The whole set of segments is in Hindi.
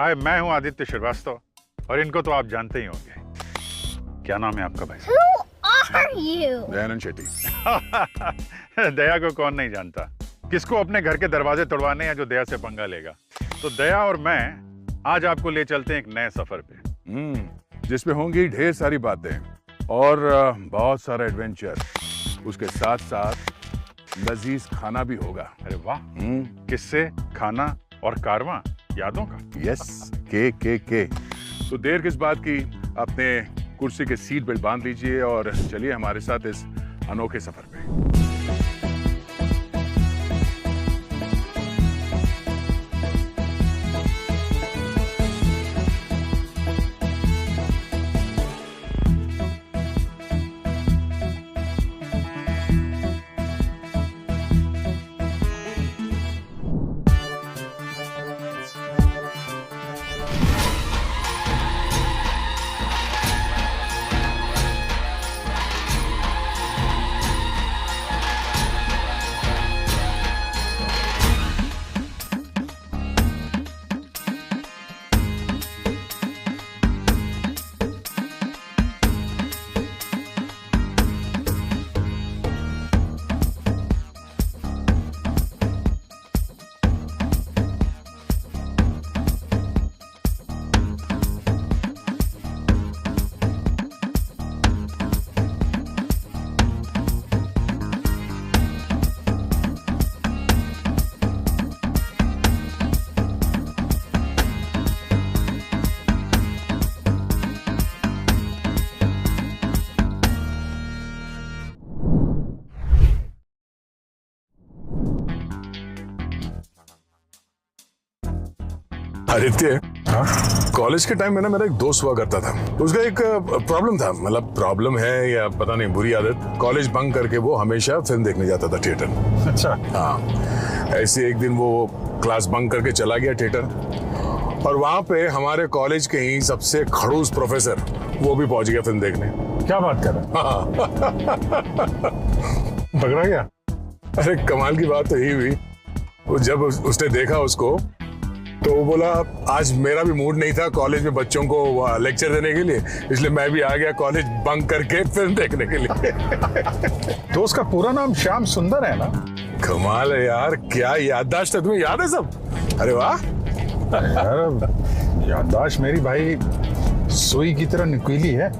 हाय, मैं हूँ आदित्य श्रीवास्तव और इनको तो आप जानते ही होंगे। क्या नाम है आपका भाई? Who are you? Dayanand Shetty. दया को कौन नहीं जानता, किसको अपने घर के दरवाजे तोड़वाने हैं जो दया से पंगा लेगा। तो दया और मैं आज आपको ले चलते हैं एक नए सफर पे। जिसमें होंगी ढेर सारी बातें और बहुत सारा एडवेंचर। उसके साथ साथ लजीज खाना भी होगा। अरे वाह, किससे? खाना और कारवां यादों का। यस, के। तो देर किस बात की, अपने कुर्सी के सीट बेल्ट बांध लीजिए और चलिए हमारे साथ इस अनोखे सफर पे। आदित्य, कॉलेज के टाइम में ना मेरा एक दोस्त हुआ करता था। उसका एक प्रॉब्लम था, मतलब प्रॉब्लम है या पता नहीं, बुरी आदत। कॉलेज बंक करके वो हमेशा फिल्म देखने जाता था थिएटर। अच्छा। हाँ, ऐसे एक दिन वो क्लास बंक करके चला गया थिएटर और वहां पे हमारे कॉलेज के ही सबसे खड़ूस प्रोफेसर वो भी पहुंच गया फिल्म देखने। क्या बात कर रहे हैं? पकड़ा गया। अरे कमाल की बात तो यही हुई, वो जब उसने देखा उसको तो वो बोला आज मेरा भी मूड नहीं था कॉलेज में बच्चों को लेक्चर देने के लिए, इसलिए मैं भी आ गया कॉलेज बंक करके फिल्म देखने के लिए। तो उसका पूरा नाम श्याम सुंदर है ना? कमाल है यार, क्या याददाश्त है, तुम्हें याद है सब? अरे वाह यार, याददाश्त मेरी भाई सुई की तरह नुकीली है।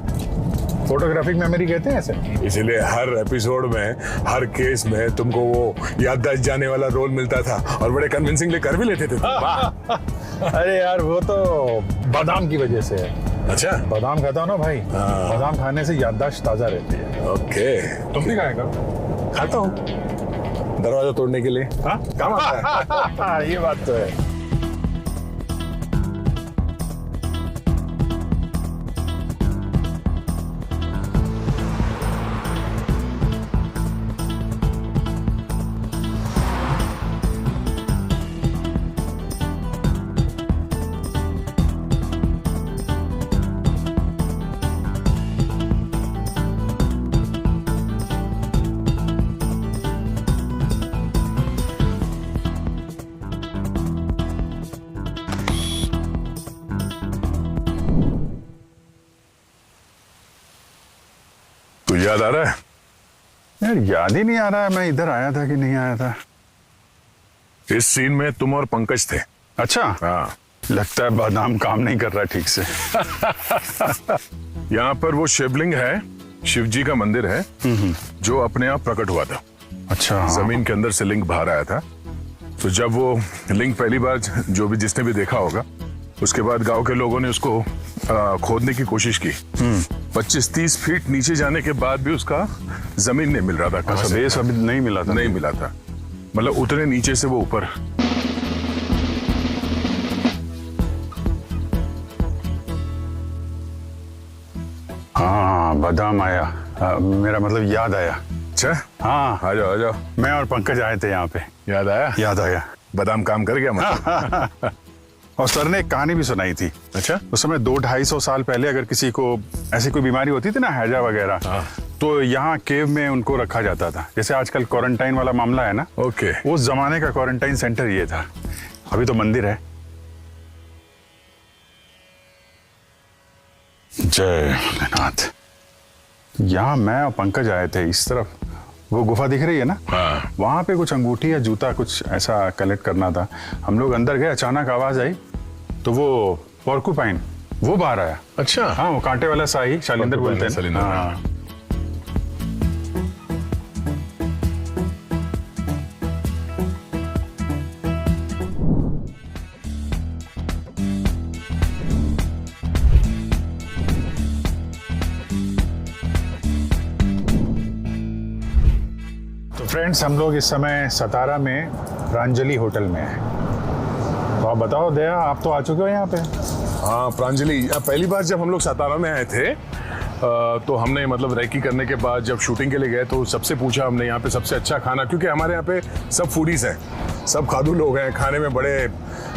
फोटोग्राफिक मेमोरी कहते हैं ऐसे। इसीलिए हर एपिसोड में, हर केस में तुमको वो याददाश्त जाने वाला रोल मिलता था और बड़े कन्विंसिंगली कर भी लेते थे तुम। अरे यार, वो तो बादाम की वजह से है। अच्छा, बादाम खाता हूँ ना भाई, बादाम खाने से याददाश्त ताजा रहती है। ओके। तुम भी खाएगा? खाता हूँ, दरवाजा तोड़ने के लिए। हाँ? काम आता है। ये बात तो है। याद आ रहा है? यार याद ही नहीं आ रहा है मैं इधर आया था कि नहीं आया था। इस सीन में तुम और पंकज थे। अच्छा। हाँ, लगता है बादाम काम नहीं कर रहा ठीक से। यहाँ पर वो शिवलिंग है, शिव जी का मंदिर है जो अपने आप प्रकट हुआ था। अच्छा। जमीन के अंदर से लिंग बाहर आया था। तो जब वो लिंग पहली बार जो भी जिसने भी देखा होगा, उसके बाद गांव के लोगों ने उसको खोदने की कोशिश की। 25-30 फीट नीचे जाने के बाद भी उसका जमीन नहीं मिल रहा था। अच्छा, बेस अभी नहीं मिला था? नहीं मिला था, मतलब उतने नीचे से वो ऊपर। हाँ, बादाम आया। मेरा मतलब याद आया। अच्छा, हाँ, आ जाओ आ जाओ। मैं और पंकज आए थे यहाँ पे। याद आया? याद आया। बादाम काम कर गया मतलब। और सर ने एक कहानी भी सुनाई थी। अच्छा। उस समय 200-250 साल पहले अगर किसी को ऐसी कोई बीमारी होती थी ना, हैजा वगैरह, तो यहाँ केव में उनको रखा जाता था। जैसे आजकल क्वारंटाइन वाला मामला है ना, ओके। उस जमाने का क्वारंटाइन सेंटर ये था। अभी तो मंदिर है। जय भोलेनाथ। यहाँ मैं और पंकज आए थे इस तरफ, वो गुफा दिख रही है ना, हाँ। वहाँ पे कुछ अंगूठी या जूता कुछ ऐसा कलेक्ट करना था। हम लोग अंदर गए, अचानक आवाज आई तो वो पोर्कुपाइन वो बाहर आया। अच्छा। हाँ, वो कांटे वाला शाही शालिंदर बोलते हैं। शालिंदर, हाँ। तो फ्रेंड्स, हम लोग इस समय सतारा में प्रांजलि होटल में हैं। तो आप बताओ दया, आप तो आ चुके हो यहाँ पे। हाँ प्रांजलि, पहली बार जब हम लोग सातारा में आए थे तो हमने मतलब रेकी करने के बाद जब शूटिंग के लिए गए तो सबसे पूछा हमने यहाँ पे सबसे अच्छा खाना, क्योंकि हमारे यहाँ पे सब फूडीज हैं, सब खादू लोग हैं, खाने में बड़े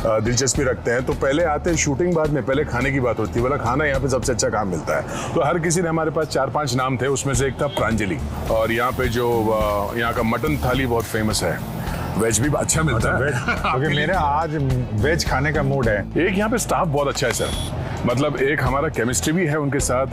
दिलचस्पी रखते हैं। तो पहले आते हैं शूटिंग, बाद में पहले खाने की बात होती है, बोला खाना यहाँ पे सबसे अच्छा काम मिलता है। तो हर किसी ने हमारे पास 4-5 नाम थे, उसमें से एक था प्रांजलि। और यहाँ पे जो यहाँ का मटन थाली बहुत फेमस है, वेज भी अच्छा मिलता है। क्योंकि मेरा आज वेज खाने का मूड है। एक यहाँ पे स्टाफ बहुत अच्छा है सर, मतलब एक हमारा केमिस्ट्री भी है उनके साथ,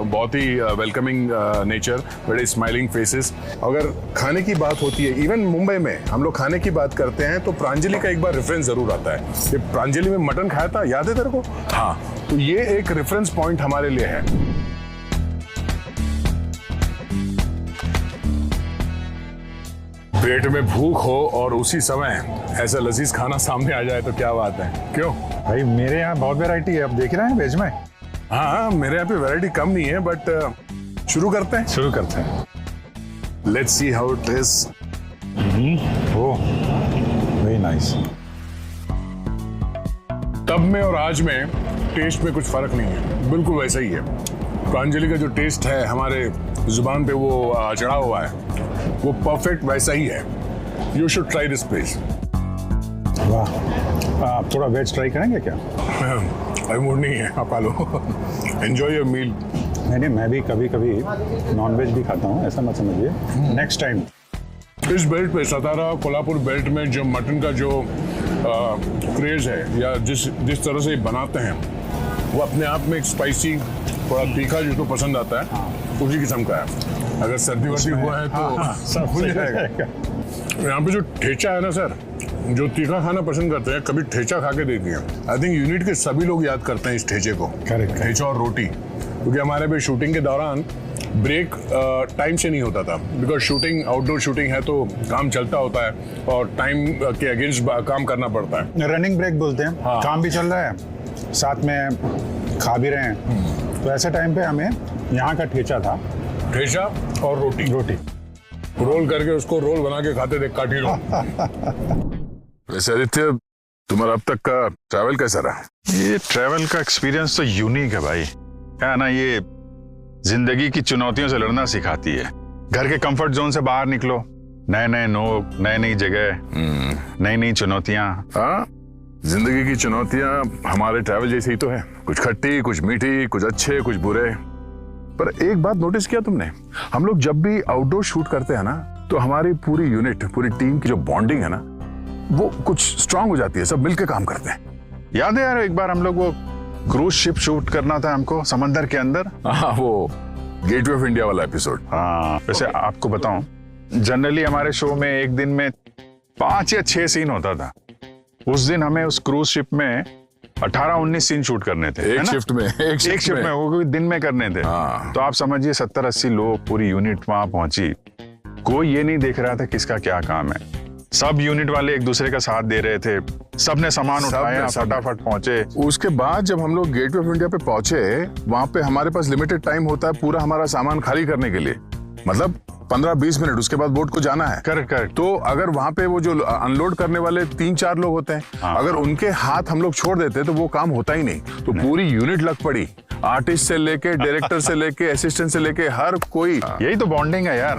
बहुत ही वेलकमिंग नेचर, बड़े स्माइलिंग फेसेस। अगर खाने की बात होती है, इवन मुंबई में हम लोग खाने की बात करते हैं तो प्रांजलि का एक बार रेफरेंस जरूर आता है कि प्रांजलि में मटन खाया था, याद है तेरे को? हाँ, तो ये एक रेफरेंस पॉइंट हमारे लिए है। पेट में भूख हो और उसी समय ऐसा लजीज खाना सामने आ जाए तो क्या बात है, क्यों? भाई मेरे यहाँ बहुत वैरायटी है, आप देख रहे हैं वेज में। हाँ, मेरे यहाँ पे वैरायटी कम नहीं है, बट शुरू करते हैं। Let's see how it is. Oh, very nice. तब में और आज में टेस्ट में कुछ फर्क नहीं है, बिल्कुल वैसा ही है। प्रांजलि का जो टेस्ट है हमारे जुबान पे वो चढ़ा हुआ है, वो परफेक्ट वैसा ही है। You should try this place. वाह, आप थोड़ा वेज ट्राई करेंगे क्या? अभी मूड नहीं है, आप आ लो। Enjoy your meal. नहीं, मैं भी कभी कभी नॉन वेज भी खाता हूँ, ऐसा मत समझिए। Next time. इस बेल्ट पे, सतारा कोल्हापुर बेल्ट में जो मटन का जो क्रेज है, या जिस तरह से बनाते हैं, वो अपने आप में एक स्पाइसी, थोड़ा तीखा जिसको पसंद आता है, उसी किस्म का है। अगर सर्दी वर्दी हुआ है तो सब हो जाएगा। यहाँ पे जो ठेचा है ना सर, जो तीखा खाना पसंद करते हैं, कभी ठेचा खा के देखिए। आई थिंक यूनिट के सभी लोग याद करते हैं इस ठेचे को। करेक्ट। ठेचा और रोटी, क्योंकि हमारे पे शूटिंग के दौरान ब्रेक टाइम से नहीं होता था, बिकॉज शूटिंग आउटडोर शूटिंग है तो काम चलता होता है और टाइम के अगेंस्ट काम करना पड़ता है। रनिंग ब्रेक बोलते हैं। हाँ। काम भी चल रहा है, साथ में खा भी रहे हैं, तो ऐसे टाइम पे हमें यहाँ का ठेचा था, ठेचा और रोटी रोल करके उसको रोल बना के खाते थे, काठी रोल। वैसे आदित्य, तुम्हारा अब तक का ट्रैवल कैसा रहा? ये ट्रैवल का एक्सपीरियंस तो यूनिक है भाई। है ना, ये जिंदगी की चुनौतियों से लड़ना सिखाती है। घर के कंफर्ट जोन से बाहर निकलो, नए नए लोग, नई नई जगह, नई नई चुनौतियां। हाँ, जिंदगी की चुनौतियां हमारे ट्रैवल जैसी ही तो है, कुछ खट्टी, कुछ मीठी, कुछ अच्छे, कुछ बुरे। पर एक बात नोटिस किया तुमने, हम लोग जब भी आउटडोर शूट करते हैं ना, तो हमारी पूरी यूनिट, पूरी टीम की जो बॉन्डिंग है ना, वो कुछ स्ट्रांग हो जाती है, सब मिलकर काम करते हैं। याद है यार, एक बार हम लोग वो क्रूज शिप शूट करना था हमको समंदर के अंदर। हाँ, वो गेटवे ऑफ इंडिया वाला एपिसोड। हाँ, वैसे आपको बताऊं, जनरली हमारे शो में एक दिन में 5 या 6 सीन होता था। उस दिन हमें उस क्रूज शिप में 18-19 सीन शूट करने थे, एक शिफ्ट में, एक शिफ्ट में, वो दिन में करने थे। हाँ। तो आप समझिए 70-80 लोग, पूरी यूनिट वहां पहुंची। कोई ये नहीं देख रहा था किसका क्या काम है, सब यूनिट वाले एक दूसरे का साथ दे रहे थे, सबने सामान उठाया, फटाफट पहुंचे। उसके बाद जब हम लोग गेटवे ऑफ इंडिया पे पहुंचे, वहां पे हमारे पास लिमिटेड टाइम होता है पूरा हमारा सामान खाली करने के लिए, मतलब 15-20 मिनट, उसके बाद बोट को जाना है। करेक्ट। तो अगर वहां पे वो जो अनलोड करने वाले 3-4 लोग होते हैं, हाँ। अगर उनके हाथ हम लोग छोड़ देते तो वो काम होता ही नहीं। तो पूरी यूनिट लग पड़ी, आर्टिस्ट से लेके, डायरेक्टर से लेके, असिस्टेंट से लेके, हर कोई। यही तो बॉन्डिंग है यार।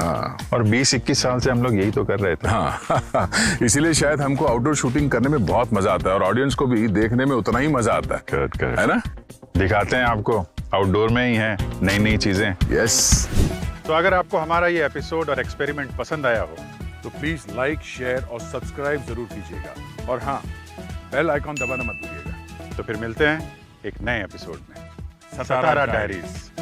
और 20-21 साल से हम लोग यही तो कर रहे थे। हाँ, इसीलिए शायद हमको आउटडोर शूटिंग करने में बहुत मजा आता है और ऑडियंस को भी देखने में उतना ही मजा आता है। करेक्ट। है ना? दिखाते हैं आपको, आउटडोर में ही है नई नई चीजें। यस। तो अगर आपको हमारा ये एपिसोड और एक्सपेरिमेंट पसंद आया हो तो प्लीज लाइक, शेयर और सब्सक्राइब जरूर कीजिएगा, और हाँ, बेल आइकॉन दबाना मत भूलिएगा। तो फिर मिलते हैं एक नए एपिसोड में। सतारा डायरीज।